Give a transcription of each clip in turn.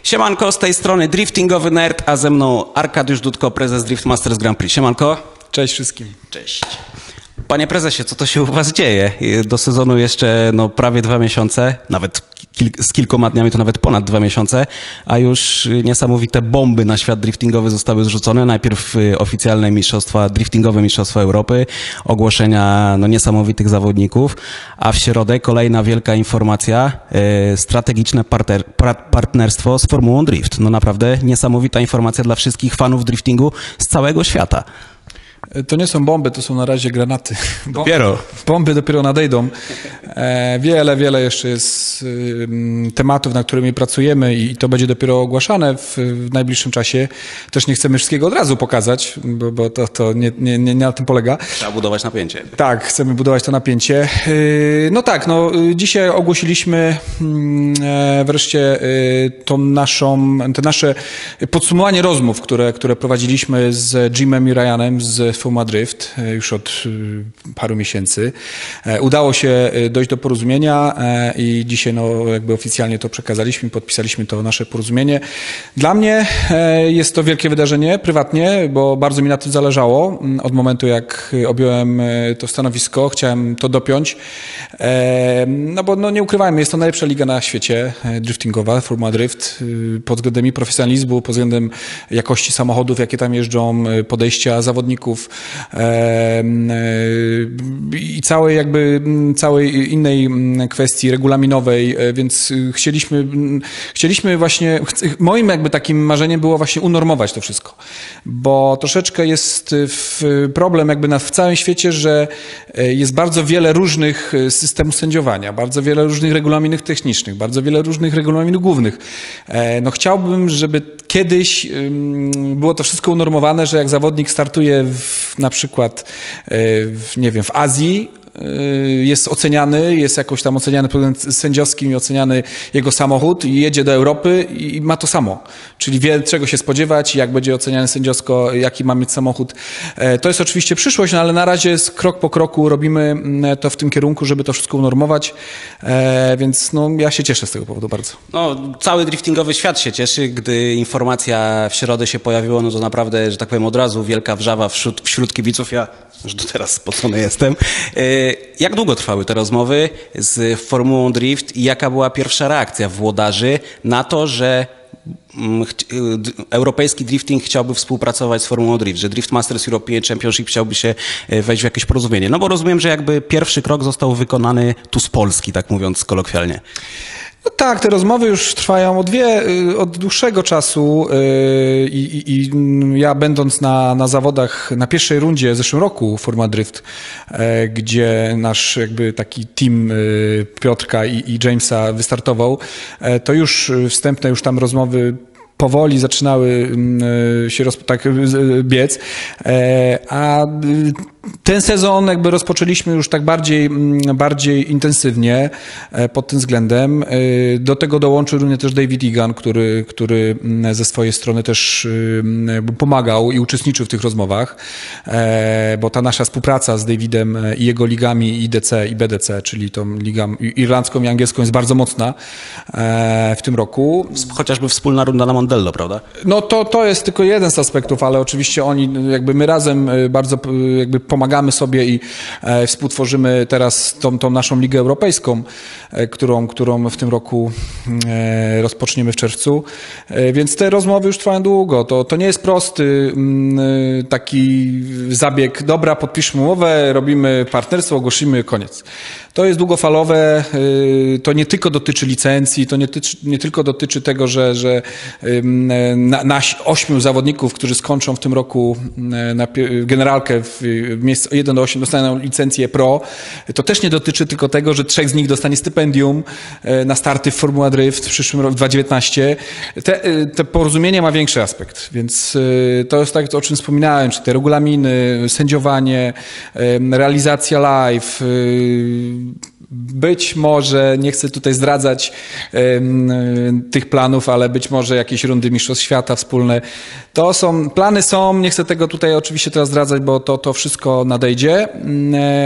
Siemanko, z tej strony Driftingowy Nerd, a ze mną Arkadiusz Dudko, prezes Drift Masters Grand Prix. Siemanko. Cześć wszystkim. Cześć. Panie prezesie, co to się u was dzieje? Do sezonu jeszcze prawie 2 miesiące, nawet z kilkoma dniami to nawet ponad 2 miesiące, a już niesamowite bomby na świat driftingowy zostały zrzucone. Najpierw oficjalne mistrzostwa, driftingowe mistrzostwa Europy, ogłoszenia niesamowitych zawodników, a w środę kolejna wielka informacja, strategiczne partnerstwo z Formułą Drift. No naprawdę niesamowita informacja dla wszystkich fanów driftingu z całego świata. To nie są bomby, to są na razie granaty. Dopiero. Bomby dopiero nadejdą. Wiele jeszcze jest tematów, na którymi pracujemy i to będzie dopiero ogłaszane w najbliższym czasie. Też nie chcemy wszystkiego od razu pokazać, bo to nie na tym polega. Trzeba budować napięcie. Tak, chcemy budować to napięcie. Dzisiaj ogłosiliśmy wreszcie te nasze podsumowanie rozmów, które prowadziliśmy z Jimem i Ryanem z Formuła Drift już od paru miesięcy. Udało się dojść do porozumienia i dzisiaj jakby oficjalnie to przekazaliśmy, podpisaliśmy to nasze porozumienie. Dla mnie jest to wielkie wydarzenie prywatnie, bo bardzo mi na tym zależało. Od momentu, jak objąłem to stanowisko, chciałem to dopiąć. Bo nie ukrywajmy, jest to najlepsza liga na świecie driftingowa, Formuła Drift, pod względem i profesjonalizmu, pod względem jakości samochodów, jakie tam jeżdżą, podejścia zawodników i całej innej kwestii regulaminowej, więc chcieliśmy właśnie, moim jakby takim marzeniem było właśnie unormować to wszystko, bo troszeczkę jest problem jakby w całym świecie, że jest bardzo wiele różnych systemów sędziowania, bardzo wiele różnych regulaminów technicznych, bardzo wiele różnych regulaminów głównych. Chciałbym, żeby kiedyś było to wszystko unormowane, że jak zawodnik startuje na przykład w Azji, jest oceniany, jest jakoś tam oceniany pod względem sędziowskim i oceniany jego samochód i jedzie do Europy i ma to samo. Czyli wie, czego się spodziewać, jak będzie oceniany sędziowsko, jaki ma mieć samochód. To jest oczywiście przyszłość, ale na razie krok po kroku robimy to w tym kierunku, żeby to wszystko unormować, więc ja się cieszę z tego powodu bardzo. Cały driftingowy świat się cieszy, gdy informacja w środę się pojawiła, to naprawdę, że tak powiem, od razu wielka wrzawa wśród kibiców. Ja już do teraz spocony jestem. Jak długo trwały te rozmowy z Formułą Drift i jaka była pierwsza reakcja włodarzy na to, że europejski drifting chciałby współpracować z Formułą Drift, że Drift Masters European Championship chciałby się wejść w jakieś porozumienie? Bo rozumiem, że jakby pierwszy krok został wykonany tu z Polski, tak mówiąc kolokwialnie. Tak, te rozmowy już trwają od dłuższego czasu i ja będąc na zawodach na pierwszej rundzie w zeszłym roku Formuła Drift, gdzie nasz jakby taki team Piotrka i Jamesa wystartował, to już wstępne już tam rozmowy powoli zaczynały się biec, a ten sezon jakby rozpoczęliśmy już tak bardziej intensywnie pod tym względem. Do tego dołączył również też David Egan, który ze swojej strony też pomagał i uczestniczył w tych rozmowach, bo ta nasza współpraca z Davidem i jego ligami IDC i BDC, czyli tą ligą irlandzką i angielską, jest bardzo mocna w tym roku. Chociażby wspólna runda na Mondello, prawda? To jest tylko jeden z aspektów, ale oczywiście my razem bardzo jakby pomagamy sobie i współtworzymy teraz tą naszą Ligę Europejską, którą w tym roku rozpoczniemy w czerwcu. Więc te rozmowy już trwają długo. To nie jest prosty taki zabieg. Dobra, podpiszmy umowę, robimy partnerstwo, ogłosimy, koniec. To jest długofalowe, to nie tylko dotyczy licencji, to nie tylko dotyczy tego, że nasz 8 zawodników, którzy skończą w tym roku generalkę w miejscu 1 do 8 dostaną licencję pro. To też nie dotyczy tylko tego, że 3 z nich dostanie stypendium na starty w Formuła Drift w przyszłym roku, w 2019. Te porozumienie ma większy aspekt, więc to jest tak, o czym wspominałem, czy te regulaminy, sędziowanie, realizacja live, być może, nie chcę tutaj zdradzać tych planów, ale być może jakieś rundy Mistrzostw Świata wspólne. Plany są, nie chcę tego tutaj oczywiście teraz zdradzać, bo to wszystko nadejdzie,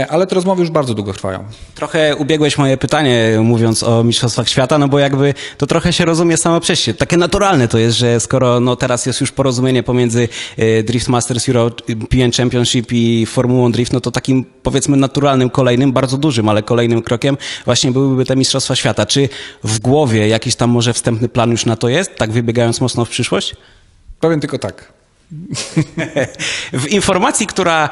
ale te rozmowy już bardzo długo trwają. Trochę ubiegłeś moje pytanie, mówiąc o Mistrzostwach Świata, no bo jakby to trochę się rozumie samo przez się. Takie naturalne to jest, że skoro no teraz jest już porozumienie pomiędzy Drift Masters European Championship i Formułą Drift, no to takim powiedzmy naturalnym, kolejnym, bardzo dużym, ale kolejnym krokiem właśnie byłyby te Mistrzostwa Świata. Czy w głowie jakiś tam może wstępny plan już na to jest, tak wybiegając mocno w przyszłość? Powiem tylko tak. W informacji, która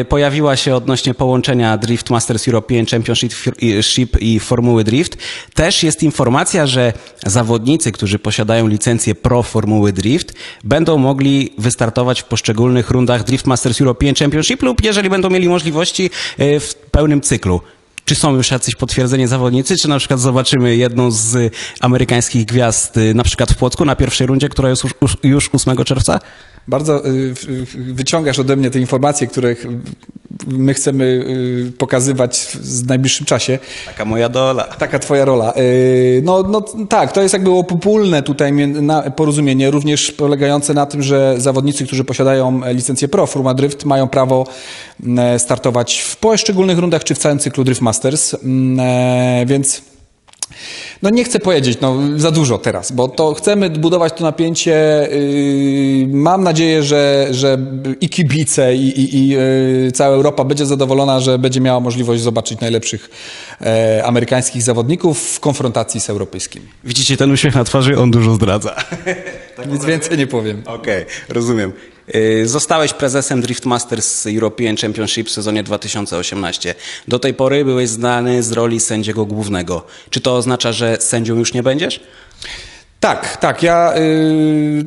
pojawiła się odnośnie połączenia Drift Masters European Championship i Formuły Drift, też jest informacja, że zawodnicy, którzy posiadają licencję Pro Formuły Drift, będą mogli wystartować w poszczególnych rundach Drift Masters European Championship lub jeżeli będą mieli możliwości w pełnym cyklu. Czy są już jacyś potwierdzeni zawodnicy, czy na przykład zobaczymy jedną z amerykańskich gwiazd na przykład w Płocku na pierwszej rundzie, która jest już 8 czerwca? Bardzo wyciągasz ode mnie te informacje, których my chcemy pokazywać w najbliższym czasie. Taka moja dola. Taka twoja rola. No tak, to jest jakby obopólne tutaj porozumienie, również polegające na tym, że zawodnicy, którzy posiadają licencję Pro Formuła Drift, mają prawo startować w poszczególnych rundach, czy w całym cyklu Drift Masters, więc no nie chcę powiedzieć za dużo teraz, bo to chcemy budować to napięcie. Mam nadzieję, że i kibice, i cała Europa będzie zadowolona, że będzie miała możliwość zobaczyć najlepszych amerykańskich zawodników w konfrontacji z europejskimi. Widzicie ten uśmiech na twarzy? On dużo zdradza. Nic więcej nie powiem. Okej, rozumiem. Zostałeś prezesem Drift Masters European Championship w sezonie 2018. Do tej pory byłeś znany z roli sędziego głównego. Czy to oznacza, że sędzią już nie będziesz? Tak.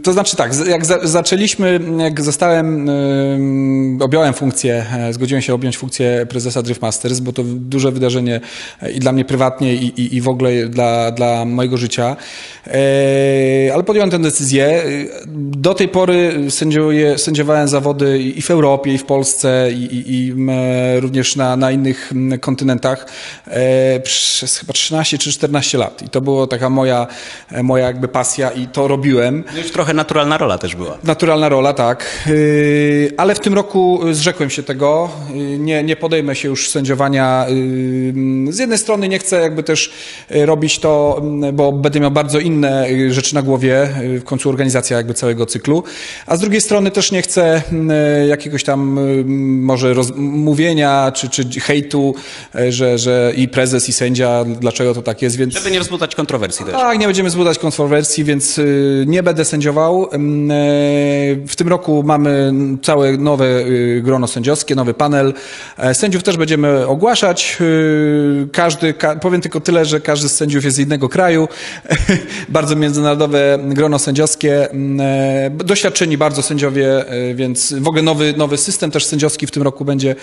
To znaczy tak, jak zaczęliśmy, jak objąłem funkcję, zgodziłem się objąć funkcję prezesa Drift Masters, bo to duże wydarzenie i dla mnie prywatnie, i w ogóle dla mojego życia. Ale podjąłem tę decyzję. Do tej pory sędziowałem zawody i w Europie, i w Polsce, i również na innych kontynentach przez chyba 13 czy 14 lat. I to była taka moja jakby pasja i to robiłem. No już trochę naturalna rola też była. Naturalna rola, tak. Ale w tym roku zrzekłem się tego. Nie podejmę się już sędziowania. Z jednej strony nie chcę jakby też robić to, bo będę miał bardzo inne rzeczy na głowie, w końcu organizacja jakby całego cyklu. A z drugiej strony też nie chcę jakiegoś tam może mówienia czy hejtu, że i prezes, i sędzia, dlaczego to tak jest, więc... Żeby nie wzbudzać kontrowersji też. Tak, nie będziemy wzbudzać kontrowersji, więc nie będę sędziował. W tym roku mamy całe nowe grono sędziowskie, nowy panel. Sędziów też będziemy ogłaszać. Powiem tylko tyle, że każdy z sędziów jest z innego kraju. Bardzo międzynarodowe grono sędziowskie. Doświadczeni bardzo sędziowie, więc w ogóle nowy system też sędziowski w tym roku będzie,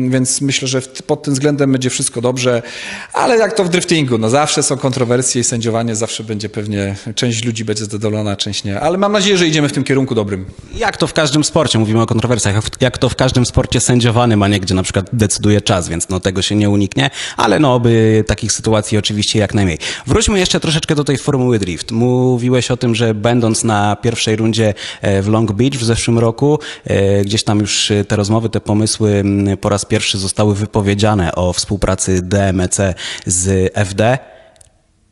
więc myślę, że pod tym względem będzie wszystko dobrze. Ale jak to w driftingu, zawsze są kontrowersje i sędziowanie zawsze będzie pewnie, część ludzi będzie zadowolona, część nie. Ale mam nadzieję, że idziemy w tym kierunku dobrym. Jak to w każdym sporcie, mówimy o kontrowersjach, jak to w każdym sporcie sędziowanym, a nie gdzie na przykład decyduje czas, więc tego się nie uniknie, ale oby takich sytuacji oczywiście jak najmniej. Wróćmy jeszcze troszeczkę do tej Formuły Drift. Mówiłeś o tym, że będąc na pierwszej rundzie w Long Beach w zeszłym roku, gdzieś tam już te rozmowy, te pomysły po raz pierwszy zostały wypowiedziane o współpracy DMC z FD.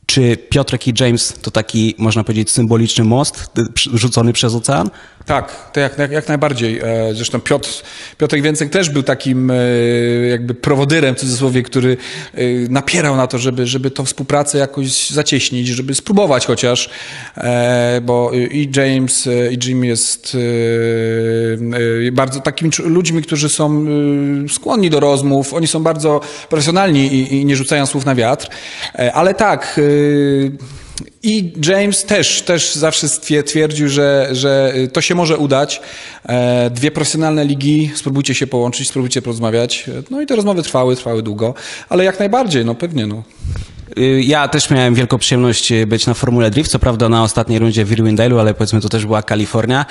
Czy Piotrek i James to taki, można powiedzieć, symboliczny most rzucony przez ocean? Tak, to jak najbardziej. Zresztą Piotrek Więcek też był takim jakby prowodyrem, w cudzysłowie, który napierał na to, żeby tą współpracę jakoś zacieśnić, żeby spróbować chociaż, bo i James, i Jim jest bardzo takimi ludźmi, którzy są skłonni do rozmów, oni są bardzo profesjonalni i nie rzucają słów na wiatr, ale tak, i James też zawsze twierdził, że to się może udać. Dwie profesjonalne ligi, spróbujcie się połączyć, spróbujcie porozmawiać. No i te rozmowy trwały długo, ale jak najbardziej, pewnie. Ja też miałem wielką przyjemność być na Formule Drift, co prawda na ostatniej rundzie w Irwindale'u, ale powiedzmy to też była Kalifornia.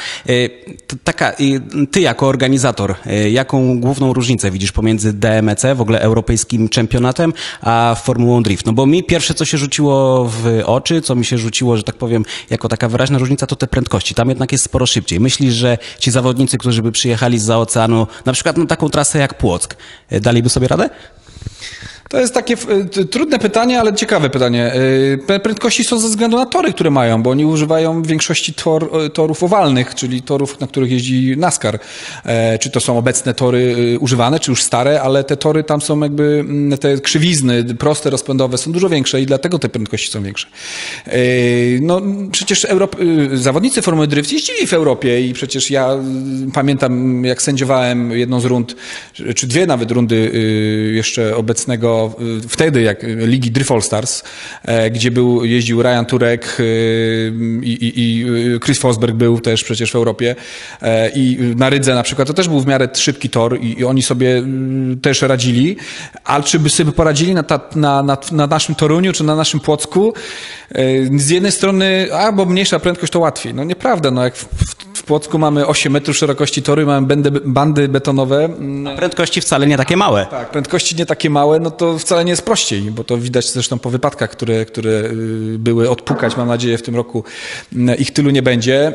Ty jako organizator, jaką główną różnicę widzisz pomiędzy DMEC, w ogóle europejskim czempionatem, a Formułą Drift? No bo mi pierwsze, co się rzuciło w oczy, co mi się rzuciło, że tak powiem, jako taka wyraźna różnica, to te prędkości. Tam jednak jest sporo szybciej. Myślisz, że ci zawodnicy, którzy by przyjechali zza oceanu, na przykład na taką trasę jak Płock, daliby sobie radę? To jest takie trudne pytanie, ale ciekawe pytanie. Prędkości są ze względu na tory, które mają, bo oni używają w większości torów owalnych, czyli torów, na których jeździ NASCAR. Czy to są obecne tory używane, czy już stare, ale te tory tam są jakby, te krzywizny proste, rozpędowe są dużo większe i dlatego te prędkości są większe. No przecież zawodnicy Formuły Drift jeździli w Europie i przecież ja pamiętam, jak sędziowałem jedną z rund, czy dwie nawet rundy jeszcze obecnego wtedy jak ligi Drift All Stars, gdzie jeździł Ryan Turek i Chris Fosberg był też przecież w Europie i na Rydze na przykład to też był w miarę szybki tor i oni sobie też radzili, ale czy by sobie poradzili na naszym Toruniu czy na naszym Płocku? Z jednej strony, bo mniejsza prędkość to łatwiej. No nieprawda, no jak w Płocku mamy 8 metrów szerokości toru i mamy bandy betonowe. A prędkości wcale nie takie małe. Tak, prędkości nie takie małe, no to wcale nie jest prościej, bo to widać zresztą po wypadkach, które były odpukać. Mam nadzieję, w tym roku ich tylu nie będzie,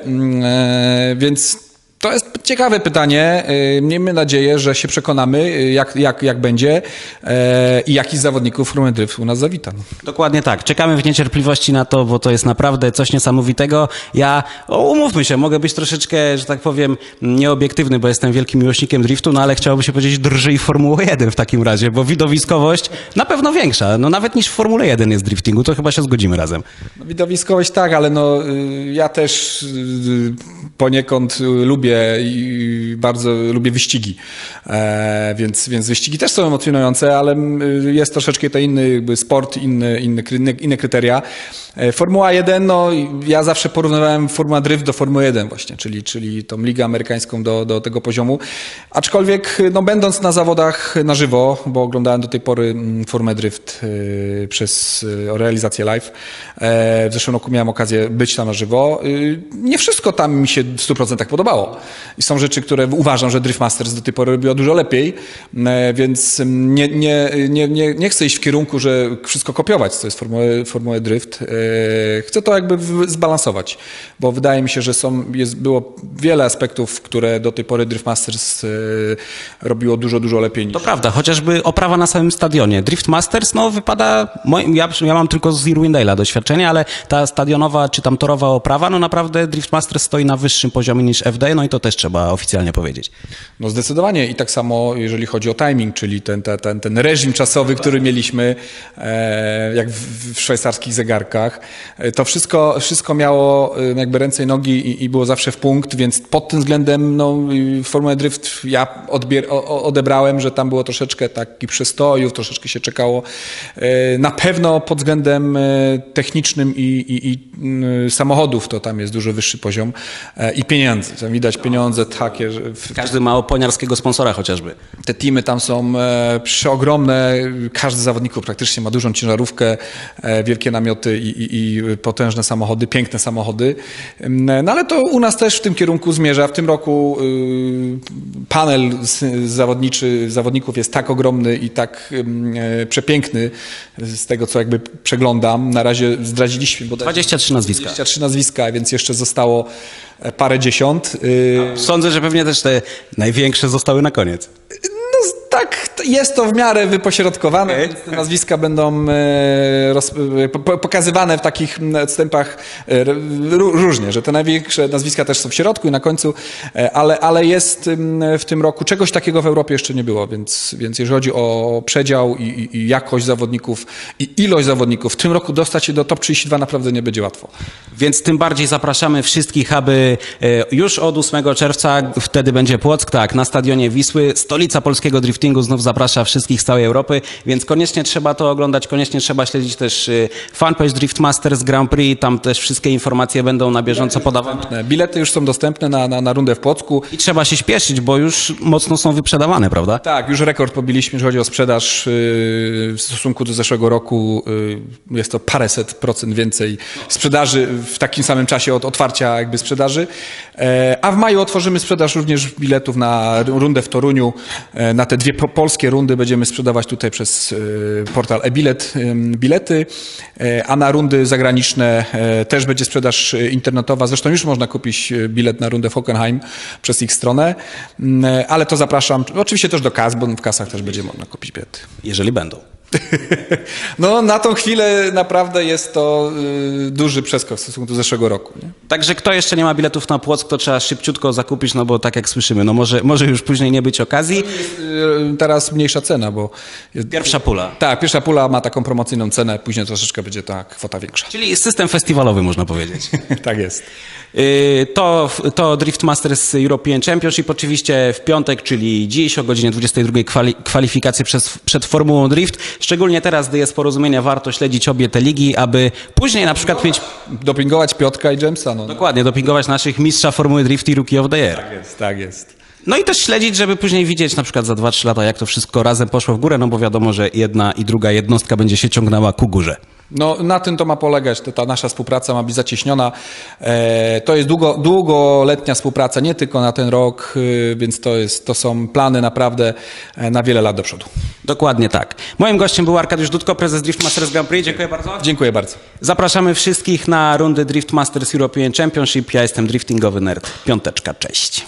więc to jest ciekawe pytanie. Miejmy nadzieję, że się przekonamy, jak będzie i jakich zawodników Formuły Drift u nas zawita. Dokładnie tak. Czekamy w niecierpliwości na to, bo to jest naprawdę coś niesamowitego. Umówmy się, mogę być troszeczkę, że tak powiem, nieobiektywny, bo jestem wielkim miłośnikiem driftu, no ale chciałoby się powiedzieć drży i Formuły 1 w takim razie, bo widowiskowość na pewno większa. No nawet niż w Formule 1 jest driftingu, to chyba się zgodzimy razem. No, widowiskowość tak, ale no ja też poniekąd lubię i bardzo lubię wyścigi, więc wyścigi też są emocjonujące, ale jest troszeczkę to inny jakby sport, inne kryteria. Formuła 1, no ja zawsze porównywałem Formuła Drift do Formuły 1 właśnie, czyli tą ligę amerykańską do tego poziomu, aczkolwiek no będąc na zawodach na żywo, bo oglądałem do tej pory Formułę Drift przez realizację live, w zeszłym roku miałem okazję być tam na żywo, nie wszystko tam mi się w 100% podobało. I są rzeczy, które uważam, że Drift Masters do tej pory robiło dużo lepiej, więc nie chcę iść w kierunku, że wszystko kopiować, co jest Formułę Drift. Chcę to jakby zbalansować, bo wydaje mi się, że było wiele aspektów, które do tej pory Drift Masters robiło dużo lepiej. To prawda, chociażby oprawa na samym stadionie. Drift Masters, no wypada, ja mam tylko z Irwindale'a doświadczenie, ale ta stadionowa czy tam torowa oprawa, no naprawdę Drift Masters stoi na wyższym poziomie niż FD, no i to też trzeba oficjalnie powiedzieć. No zdecydowanie i tak samo jeżeli chodzi o timing, czyli ten reżim czasowy, który mieliśmy, jak w szwajcarskich zegarkach, to wszystko miało jakby ręce i nogi i było zawsze w punkt, więc pod tym względem no, Formułę Drift ja odebrałem, że tam było troszeczkę takich przestojów, troszeczkę się czekało. Na pewno pod względem technicznym i samochodów to tam jest dużo wyższy poziom i pieniędzy. Tam widać pieniądze takie, że... Każdy ma oponiarskiego sponsora chociażby. Te teamy tam są przeogromne, każdy z zawodników praktycznie ma dużą ciężarówkę, wielkie namioty i potężne samochody, piękne samochody. No ale to u nas też w tym kierunku zmierza. W tym roku panel zawodników jest tak ogromny i tak przepiękny z tego, co jakby przeglądam. Na razie zdradziliśmy... 23 nazwiska. 23 nazwiska, więc jeszcze zostało parędziesiąt. Sądzę, że pewnie też te największe zostały na koniec. No tak, jest to w miarę wypośrodkowane, więc te nazwiska będą pokazywane w takich odstępach różnie, że te największe nazwiska też są w środku i na końcu, ale jest w tym roku, czegoś takiego w Europie jeszcze nie było, więc jeżeli chodzi o przedział i jakość zawodników i ilość zawodników, w tym roku dostać się do top 32 naprawdę nie będzie łatwo. Więc tym bardziej zapraszamy wszystkich, aby już od 8 czerwca, wtedy będzie Płock, tak, na stadionie Wisły, stolica polskiego driftingu znów zaprasza wszystkich z całej Europy, więc koniecznie trzeba to oglądać, koniecznie trzeba śledzić też fanpage Drift Masters Grand Prix, tam też wszystkie informacje będą na bieżąco podawane. Bilety już są dostępne na rundę w Płocku. I trzeba się śpieszyć, bo już mocno są wyprzedawane, prawda? Tak, już rekord pobiliśmy, jeżeli chodzi o sprzedaż w stosunku do zeszłego roku. Jest to paręset procent więcej sprzedaży w takim samym czasie od otwarcia jakby sprzedaży. A w maju otworzymy sprzedaż również biletów na rundę w Toruniu. Na te dwie polskie rundy będziemy sprzedawać tutaj przez portal e-bilet bilety, a na rundy zagraniczne też będzie sprzedaż internetowa. Zresztą już można kupić bilet na rundę w Hockenheim przez ich stronę, ale to zapraszam oczywiście też do kas, bo w kasach też będzie można kupić bilety. Jeżeli będą. No na tą chwilę naprawdę jest to duży przeskok w stosunku do zeszłego roku. Nie? Także kto jeszcze nie ma biletów na Płock, to trzeba szybciutko zakupić, no bo tak jak słyszymy, no może już później nie być okazji. Jest teraz mniejsza cena, bo... Pierwsza pula. Tak, pierwsza pula ma taką promocyjną cenę, później troszeczkę będzie ta kwota większa. Czyli system festiwalowy, można powiedzieć. Tak jest. To Drift Masters European Championship oczywiście w piątek, czyli dziś o godzinie 22 kwalifikacje przed Formułą Drift. Szczególnie teraz, gdy jest porozumienia, warto śledzić obie te ligi, aby później na przykład mieć... Dopingować Piotrka i Jamesa. No. Dokładnie, dopingować naszych mistrza Formuły Drift i Rookie of the Year. Tak jest, tak jest. No i też śledzić, żeby później widzieć na przykład za 2-3 lata, jak to wszystko razem poszło w górę, no bo wiadomo, że jedna i druga jednostka będzie się ciągnęła ku górze. No na tym to ma polegać, ta nasza współpraca ma być zacieśniona. To jest długoletnia współpraca, nie tylko na ten rok, więc to są plany naprawdę na wiele lat do przodu. Dokładnie tak. Moim gościem był Arkadiusz Dudko, prezes Drift Masters Grand Prix. Dziękuję bardzo. Dziękuję bardzo. Zapraszamy wszystkich na rundy Drift Masters European Championship. Ja jestem driftingowy nerd. Piąteczka, cześć.